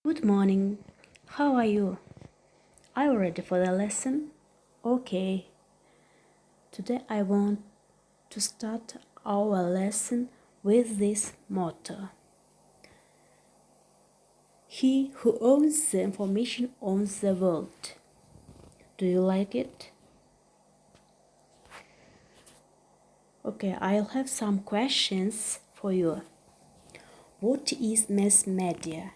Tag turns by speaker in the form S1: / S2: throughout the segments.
S1: Good morning. How are you? Are you ready for the lesson? Okay. Today I want to start our lesson with this motto. He who owns the information owns the world. Do you like it? Okay, I'll have some questions for you. What is mass media?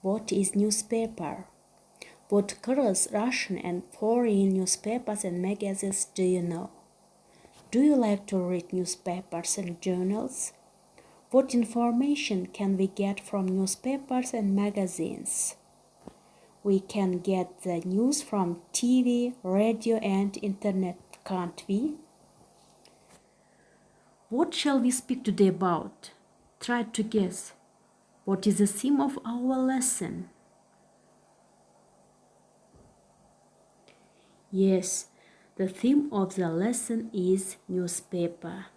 S1: What is newspaper? What colors Russian and foreign newspapers and magazines do you know? Do you like to read newspapers and journals? What information can we get from newspapers and magazines? We can get the news from TV, radio and internet, can't we? What shall we speak today about? Try to guess. What is the theme of our lesson? Yes, the theme of the lesson is newspaper.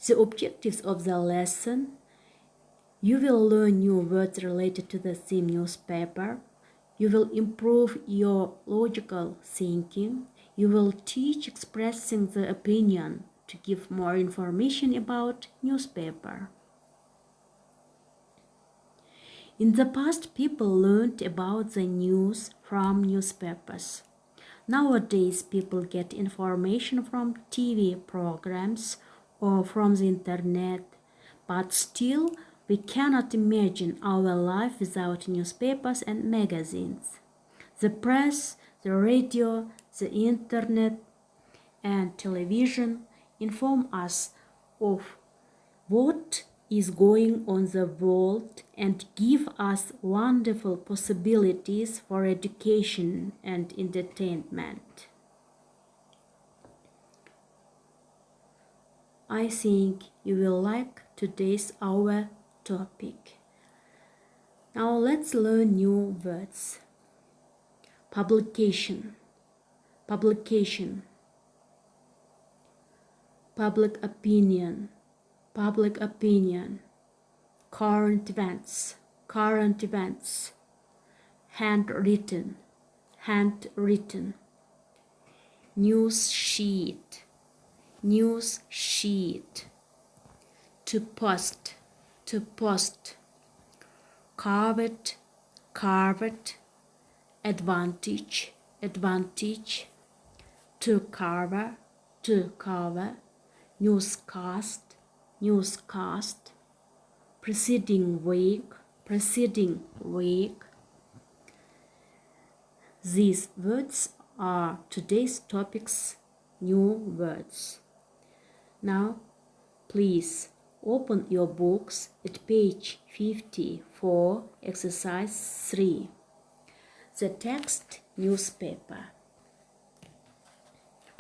S1: The objectives of the lesson: you will learn new words related to the theme newspaper. You will improve your logical thinking. You will teach expressing the opinion to give more information about newspaper. In the past, people learned about the news from newspapers. Nowadays, people get information from TV programs or from the internet, but still, we cannot imagine our life without newspapers and magazines. The press, the radio, the internet, and television inform us of what is going on in the world and give us wonderful possibilities for education and entertainment. I think you will like today's our topic. Now let's learn new words. Publication, publication, public opinion, public opinion, current events, current events, handwritten, handwritten, news sheet, news sheet, to post, to post, carved, carved, advantage, advantage, to cover, newscast, newscast, preceding week, preceding week. These words are today's topic's new words. Now, please open your books at page 54, exercise 3. The text newspaper.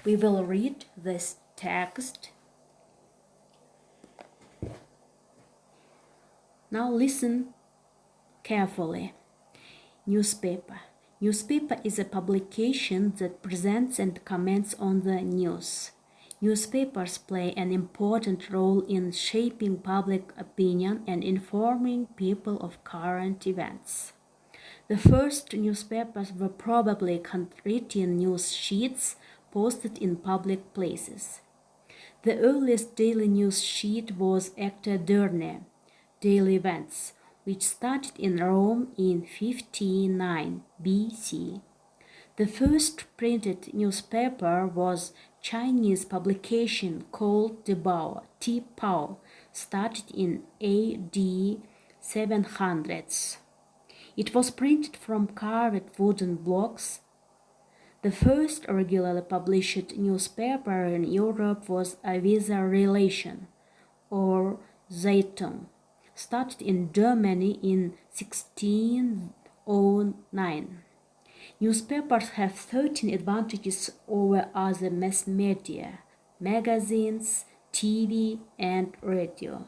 S1: We will read this text. Now listen carefully. Newspaper. Newspaper is a publication that presents and comments on the news. Newspapers play an important role in shaping public opinion and informing people of current events. The first newspapers were probably handwritten news sheets posted in public places. The earliest daily news sheet was Acta Diurne, Daily Events, which started in Rome in 59 BC. The first printed newspaper was Chinese publication called Tipao, started in AD 700s. It was printed from carved wooden blocks. The first regularly published newspaper in Europe was Avisa Relation, or Zeitung, started in Germany in 1609. Newspapers have 13 advantages over other mass media, magazines, TV, and radio.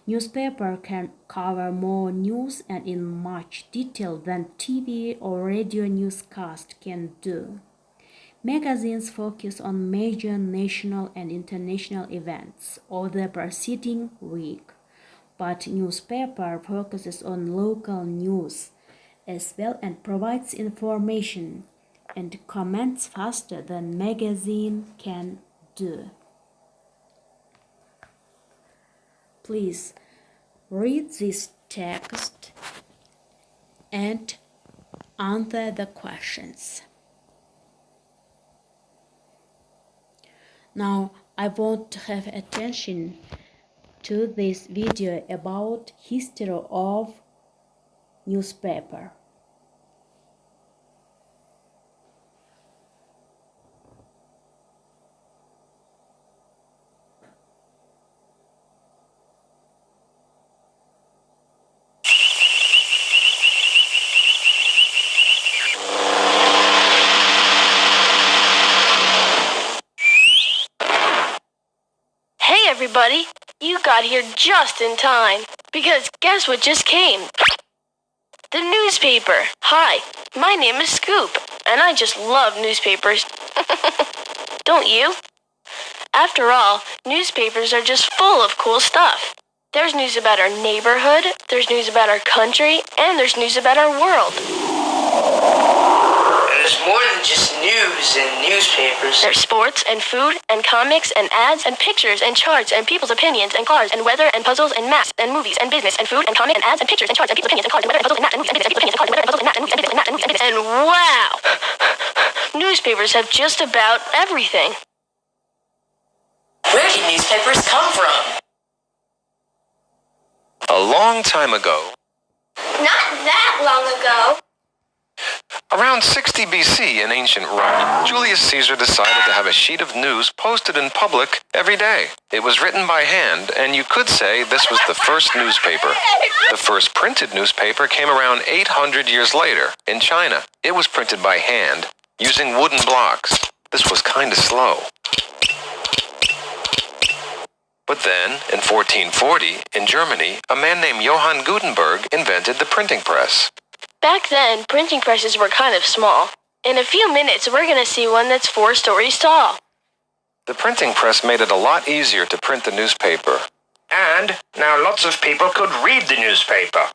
S1: Newspaper can cover more news and in much detail than TV or radio newscast can do. Magazines focus on major national and international events of the preceding week, but newspaper focuses on local news as well and provides information and comments faster than magazine can do. Please read this text and answer the questions. Now I want to have attention to this video about history of newspaper.
S2: Hey everybody, you got here just in time, because guess what just came? The newspaper. Hi, my name is Scoop, and I just love newspapers. Don't you? After all, newspapers are just full of cool stuff. There's news about our neighborhood, there's news about our country, and there's news about our world.
S3: There's more than just news in newspapers.
S2: There's sports and food and comics and ads and pictures and charts and people's opinions and cars and weather and puzzles and math and movies and business and food and comic and ads and pictures and charts and people's opinions and cars and weather and puzzles and math and movies and business and people's opinions and cars and weather and puzzles and math and movies and business and math and movies and wow! Newspapers have just about everything.
S3: Where did newspapers come from?
S4: A long time ago,
S2: Not that long ago.
S4: around 60 BC in ancient Rome, Julius Caesar decided to have a sheet of news posted in public every day. It was written by hand, and you could say this was the first newspaper. The first printed newspaper came around 800 years later in China. It was printed by hand, using wooden blocks. This was kinda slow. But then, in 1440, in Germany, a man named Johann Gutenberg invented the printing press.
S2: Back then, printing presses were kind of small. In a few minutes, we're gonna see one that's 4 stories tall.
S4: The printing press made it a lot easier to print the newspaper.
S5: And now lots of people could read the newspaper.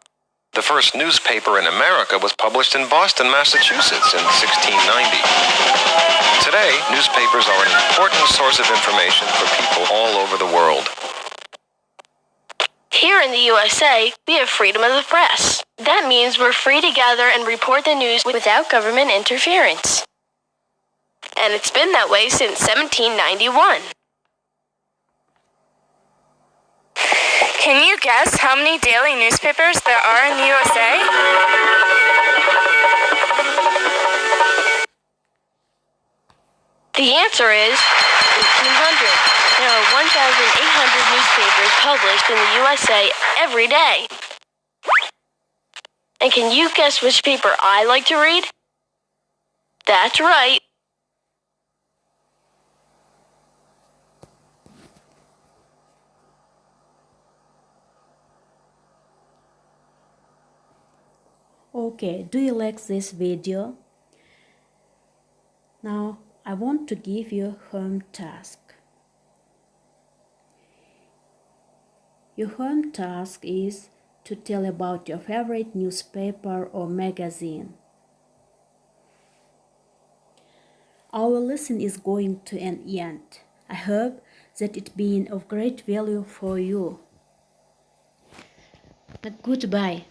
S4: The first newspaper in America was published in Boston, Massachusetts in 1690. Today, newspapers are an important source of information for people all over the world.
S2: Here in the USA, we have freedom of the press. That means we're free to gather and report the news without government interference. And it's been that way since 1791.
S6: Can you guess how many daily newspapers there are in the USA?
S2: The answer is 1,800. There are 1,800 newspapers published in the USA every day. And can you guess which paper I like to read? That's right.
S1: Okay, do you like this video? Now I want to give you a home task. Your home task is to tell about your favorite newspaper or magazine. Our lesson is going to an end. I hope that it been of great value for you. Goodbye.